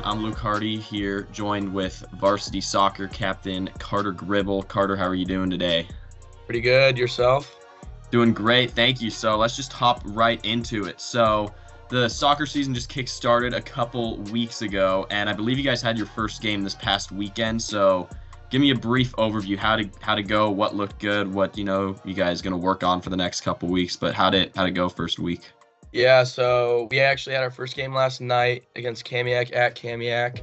I'm Luke Hardy here, joined with varsity soccer captain Carter Gribble. Carter, how are you doing today? Pretty good. Yourself? Doing great, thank you. So let's just hop right into it. So the soccer season just kick-started a couple weeks ago, and I believe you guys had your first game this past weekend. So give me a brief overview, how to go, what looked good, what you guys gonna work on for the next couple weeks. But how to go first week? Yeah, so we actually had our first game last night against Kamiak at Kamiak.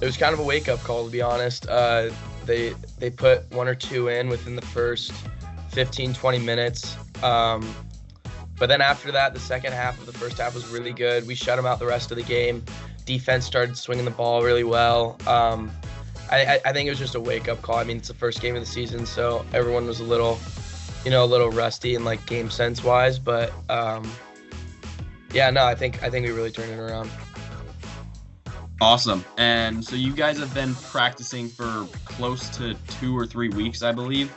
It was kind of a wake-up call, to be honest. They put one or two in within the first 15, 20 minutes. But then after that, the second half of the first half was really good. We shut them out the rest of the game. Defense started swinging the ball really well. I think it was just a wake-up call. I mean, it's the first game of the season, so everyone was a little rusty in like game sense wise, but yeah, no, I think we really turned it around. Awesome. And so you guys have been practicing for close to 2 or 3 weeks, I believe.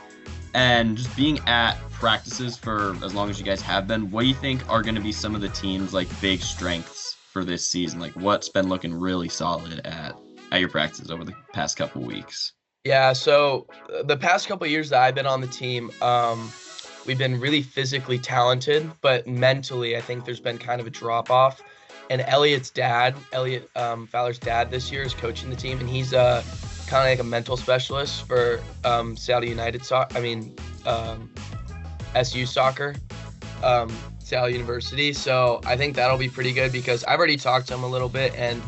And just being at practices for as long as you guys have been, what do you think are going to be some of the team's like big strengths for this season? Like what's been looking really solid at your practices over the past couple weeks? Yeah, so the past couple of years that I've been on the team, we've been really physically talented, but mentally, I think there's been kind of a drop off. And Elliot Fowler's dad this year is coaching the team, and he's kind of like a mental specialist for Seattle United SU soccer, Seattle University. So I think that'll be pretty good because I've already talked to him a little bit, and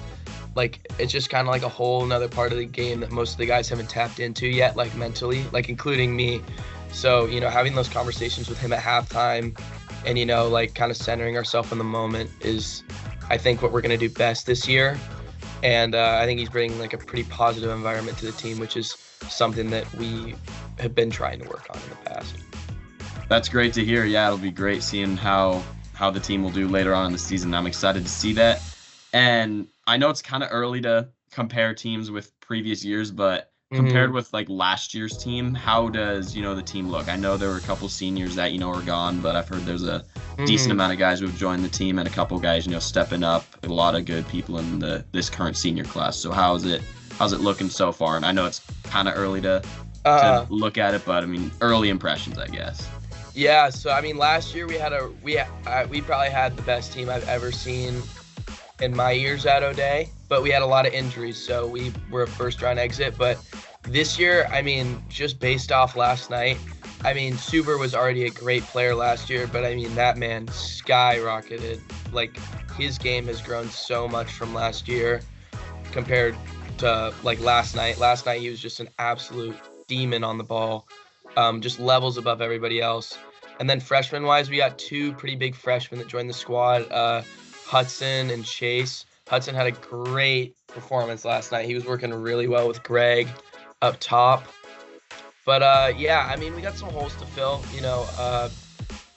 like it's just kind of like a whole another part of the game that most of the guys haven't tapped into yet, like mentally, like including me. So, having those conversations with him at halftime and, like kind of centering ourselves in the moment is, I think, what we're going to do best this year. And I think he's bringing like a pretty positive environment to the team, which is something that we have been trying to work on in the past. That's great to hear. Yeah, it'll be great seeing how the team will do later on in the season. I'm excited to see that. And I know it's kind of early to compare teams with previous years, but compared with like last year's team, how does, the team look? I know there were a couple seniors that, are gone, but I've heard there's a decent amount of guys who have joined the team and a couple guys, stepping up. A lot of good people in this current senior class. So how's it looking so far? And I know it's kind of early to look at it, but I mean, early impressions, I guess. Yeah, so I mean, last year we probably had the best team I've ever seen in my years at O'Day, but we had a lot of injuries, so we were a first-round exit. But this year, I mean, just based off last night, I mean, Suber was already a great player last year, but I mean, that man skyrocketed. Like, his game has grown so much from last year compared to, like, last night. Last night, he was just an absolute demon on the ball, just levels above everybody else. And then freshman-wise, we got two pretty big freshmen that joined the squad, Hudson and Chase. Hudson had a great performance last night. He was working really well with Greg up top. But yeah, I mean, we got some holes to fill.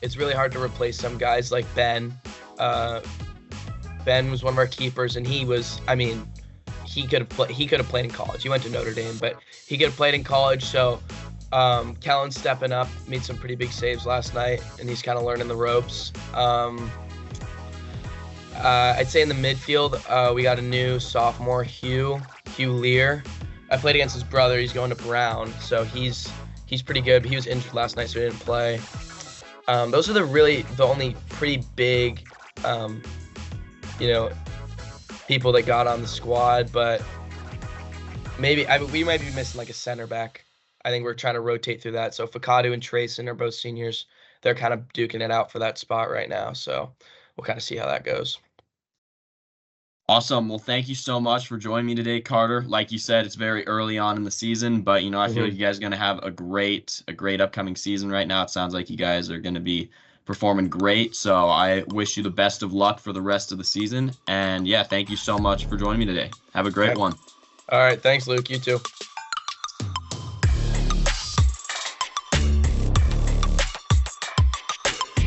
It's really hard to replace some guys like Ben. Ben was one of our keepers, and he could have played in college. He went to Notre Dame, but he could have played in college. So Kellen's stepping up, made some pretty big saves last night, and he's kind of learning the ropes. I'd say in the midfield, we got a new sophomore, Hugh Lear. I played against his brother. He's going to Brown, so he's pretty good. But he was injured last night, so he didn't play. Those are the only pretty big, people that got on the squad. But we might be missing like a center back. I think we're trying to rotate through that. So Fakadu and Trayson are both seniors. They're kind of duking it out for that spot right now. So we'll kind of see how that goes. Awesome. Well, thank you so much for joining me today, Carter. Like you said, it's very early on in the season, but I feel like you guys are going to have a great upcoming season right now. It sounds like you guys are going to be performing great. So I wish you the best of luck for the rest of the season. And yeah, thank you so much for joining me today. Have a great one. All right. Thanks, Luke. You too.